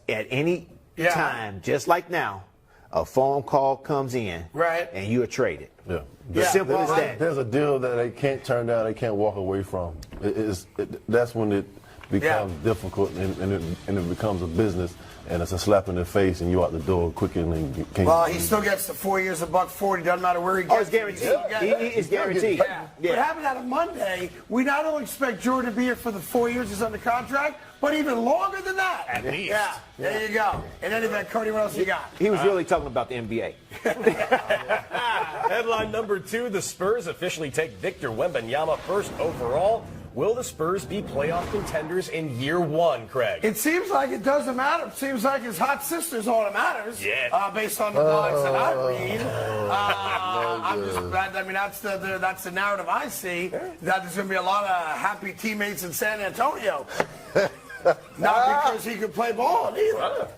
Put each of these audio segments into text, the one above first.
at any time, just like now, a phone call comes in, and you are traded. Simple as that. There's a deal that they can't turn down, they can't walk away from. That's when it becomes difficult and it becomes a business, and it's a slap in the face, and you're out the door quicker than you can. Well, he still gets the 4 years, $140. Doesn't matter where he gets. Oh, it's guaranteed. It's guaranteed. What happened out of Monday? We not only expect Jordan to be here for the 4 years he's under contract, but even longer than that. At least. Yeah. There you go. In any event, Cody, what else you got? He was really talking about the NBA. Headline number 2, the Spurs officially take Victor Wembanyama first overall. Will the Spurs be playoff contenders in year 1, Craig? It seems like it doesn't matter. It seems like his hot sister's all that matters. Yeah. Based on the blogs that I read. I'm just glad. I mean, that's the narrative I see. That there's going to be a lot of happy teammates in San Antonio. Not because he could play ball either.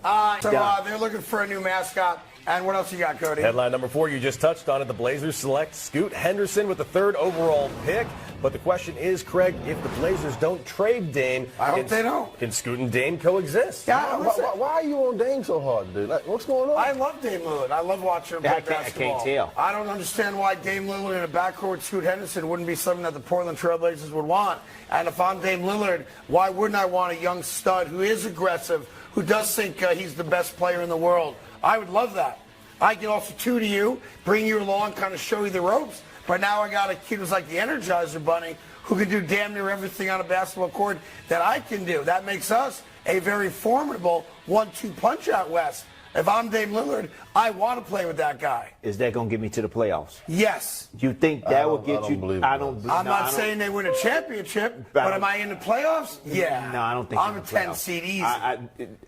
So they're looking for a new mascot. And what else you got, Cody? Headline number 4, you just touched on it. The Blazers select Scoot Henderson with the 3rd overall pick. But the question is, Craig, if the Blazers don't trade Dame, I hope they don't. Can Scoot and Dame coexist? Yeah, why are you on Dame so hard, dude? Like, what's going on? I love Dame Lillard. I love watching him play basketball. I can't tell. I don't understand why Dame Lillard in a backcourt with Scoot Henderson wouldn't be something that the Portland Trailblazers would want. And if I'm Dame Lillard, why wouldn't I want a young stud who is aggressive, who does think he's the best player in the world? I would love that. I can also tutor you, bring you along, kind of show you the ropes. But now I got a kid who's like the Energizer Bunny who can do damn near everything on a basketball court that I can do. That makes us a very formidable 1-2 punch out west. If I'm Dame Lillard, I want to play with that guy. Is that going to get me to the playoffs? Yes. You think that will get you? I'm not saying they win a championship, but am I in the playoffs? Yeah. No, I don't think I'm a 10 seed easy.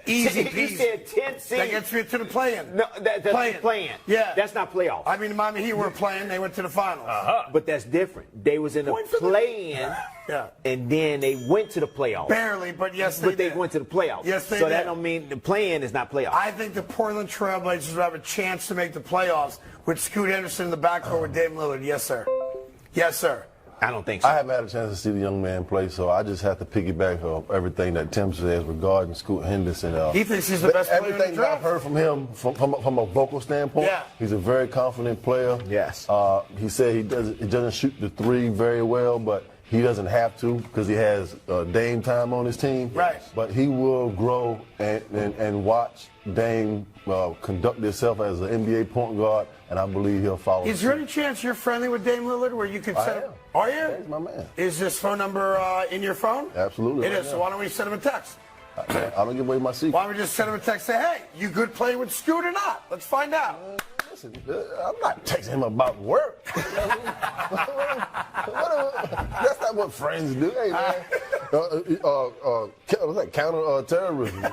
Easy peasy. You said 10 seed. That gets me to the play-in. No, that's playing. Yeah. That's not playoffs. I mean, Miami Heat were playing. They went to the finals. But that's different. They was in the play-in, and then they went to the playoffs. Barely, but yes, they did. But they went to the playoffs. Yes, they so did. that don't mean the play-in is not playoffs. I think the Portland Trailblazers will have a chance to make the playoffs with Scoot Henderson in the backcourt with Dame Lillard. Yes, sir. Yes, sir. I don't think so. I haven't had a chance to see the young man play, so I just have to piggyback on everything that Tim says regarding Scoot Henderson. He thinks he's the best player in the everything draft. I've heard from him, from a vocal standpoint, he's a very confident player. Yes. He said he doesn't shoot the 3 very well, but he doesn't have to because he has Dame time on his team. Right. But he will grow and watch Dame conduct himself as an NBA point guard, and I believe he'll follow. Is there any chance you're friendly with Dame Lillard where you could set him? Are you? He's my man. Is this phone number in your phone? Absolutely. It is. So why don't we send him a text? I don't give away my secret. Why don't we just send him a text and say, hey, you good playing with Scoot or not? Let's find out. Listen, I'm not texting him about work. That's not what friends do. Hey, man. What's that? Counter-terrorism.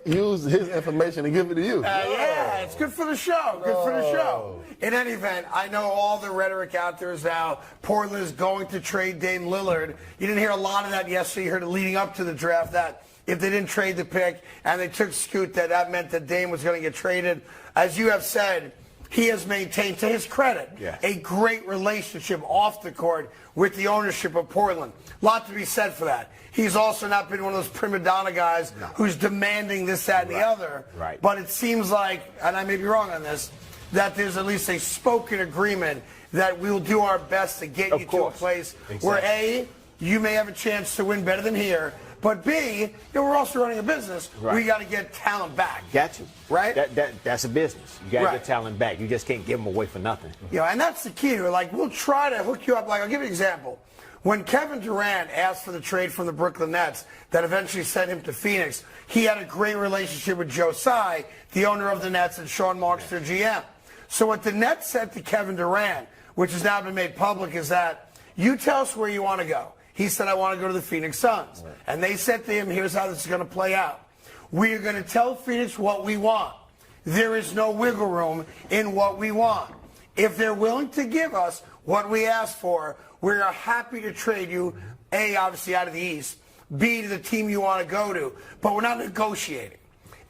Use his information and give it to you. Yeah, it's good for the show. Good for the show. In any event, I know all the rhetoric out there is now Portland is going to trade Dame Lillard. You didn't hear a lot of that yesterday. You heard it leading up to the draft that if they didn't trade the pick and they took Scoot, that meant that Dame was going to get traded. As you have said, he has maintained, to his credit, a great relationship off the court with the ownership of Portland. A lot to be said for that. He's also not been one of those prima donna guys who's demanding this, that, and the other. Right. But it seems like, and I may be wrong on this, that there's at least a spoken agreement that we'll do our best to get you to a place where, A, you may have a chance to win better than here, but B, we're also running a business. Right. We got to get talent back. Got you. Right? That's a business. You got to get talent back. You just can't give them away for nothing. And that's the key. Like, we'll try to hook you up. Like, I'll give you an example. When Kevin Durant asked for the trade from the Brooklyn Nets that eventually sent him to Phoenix, he had a great relationship with Joe Tsai, the owner of the Nets, and Sean Marks, their GM. So what the Nets said to Kevin Durant, which has now been made public, is that you tell us where you want to go. He said, I want to go to the Phoenix Suns. Right. And they said to him, here's how this is going to play out. We are going to tell Phoenix what we want. There is no wiggle room in what we want. If they're willing to give us what we ask for, we are happy to trade you, A, obviously out of the East, B, to the team you want to go to. But we're not negotiating.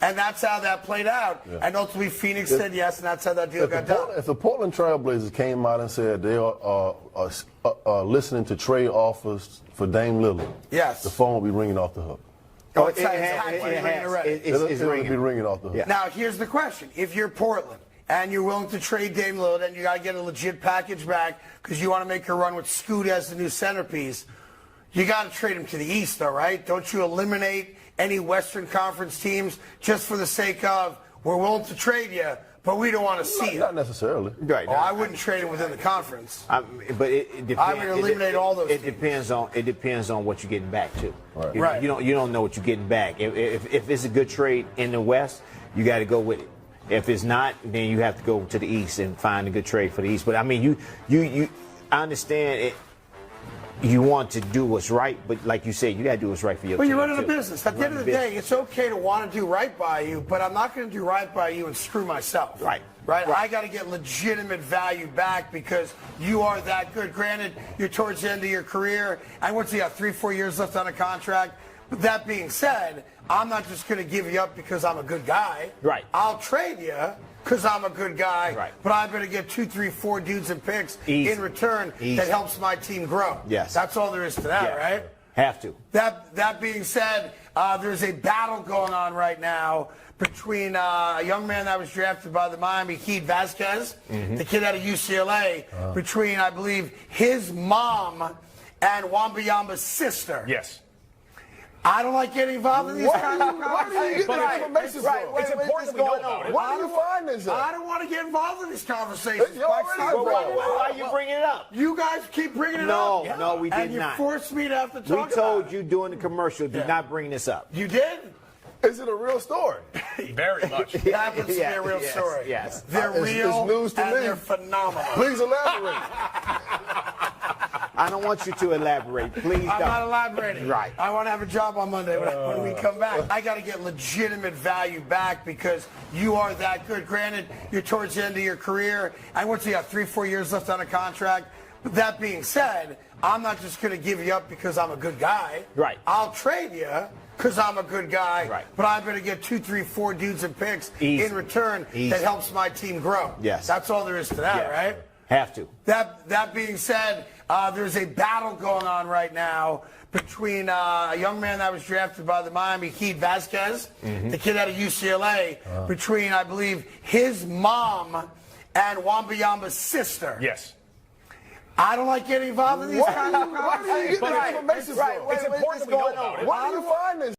And that's how that played out. Yeah. And ultimately, Phoenix said yes, and that's how that deal got done. If the Portland Trailblazers came out and said they are listening to trade offers for Dame Lillard, yes, the phone will be ringing off the hook. Oh, it's ringing already. It's It'll be ringing off the hook. Yeah. Now, here's the question. If you're Portland and you're willing to trade Dame Lillard and you got to get a legit package back because you want to make a run with Scoot as the new centerpiece, you got to trade him to the East, though, right? Don't you eliminate any Western Conference teams just for the sake of we're willing to trade you, but we don't want to see Not it? necessarily. Right. Oh, I wouldn't trade him within the conference. But it depends. I would eliminate all those It teams. depends on what you're getting back too. Right. Right. You don't know what you're getting back. If it's a good trade in the West, you got to go with it. If it's not, then you have to go to the East and find a good trade for the East. But I mean, I understand it. You want to do what's right, but like you said, you got to do what's right for your Well, team. you're running a too. business. At the end of the day, it's okay to want to do right by you, but I'm not going to do right by you and screw myself. Right. Right? I got to get legitimate value back because you are that good. Granted, you're towards the end of your career, and what's he got, 3-4 years left on a contract? But that being said, I'm not just going to give you up because I'm a good guy. Right. I'll trade you because I'm a good guy. Right. But I better get 2, 3, 4 dudes and picks Easy. in return Easy. that helps my team grow. Yes. That's all there is to that, Yeah. right? Have to. That being said, there's a battle going on right now between a young man that was drafted by the Miami Heat, Vasquez, the kid out of UCLA, between, I believe, his mom and Wembanyama's sister. Yes. I don't like getting involved in these kinds of Why do you conversations. get that information from? It's important we know about it. Why do you find this out? I don't want to get involved in these conversations. You already Mike, involved. Why are you bringing it up? you guys keep bringing it No, up. no, we did and not. you forced me to have to We talk told about you it. during the commercial, do Yeah. not bring this up. You did? Is it a real story? Very much. That happens to be a real Yes, story. yes. They're It's real news to and me. they're phenomenal. Please elaborate. I don't want you to elaborate. Please I'm don't. not elaborating. Right. I want to have a job on Monday when we come back. I got to get legitimate value back because you are that good. Granted, you're towards the end of your career, and what's he got, 3-4 years left on a contract. But that being said, I'm not just going to give you up because I'm a good guy. Right. I'll trade you because I'm a good guy. Right. But I better get 2, 3, 4 dudes and picks Easy. in return Easy. that helps my team grow. Yes. That's all there is to that, Yeah. right? Have to. That being said, there's a battle going on right now between a young man that was drafted by the Miami Heat, Vasquez, the kid out of UCLA, between, I believe, his mom and Wembanyama's sister. Yes. I don't like getting involved in these kinds of Why do you get that information from? It's important we know about it. Why do you find this?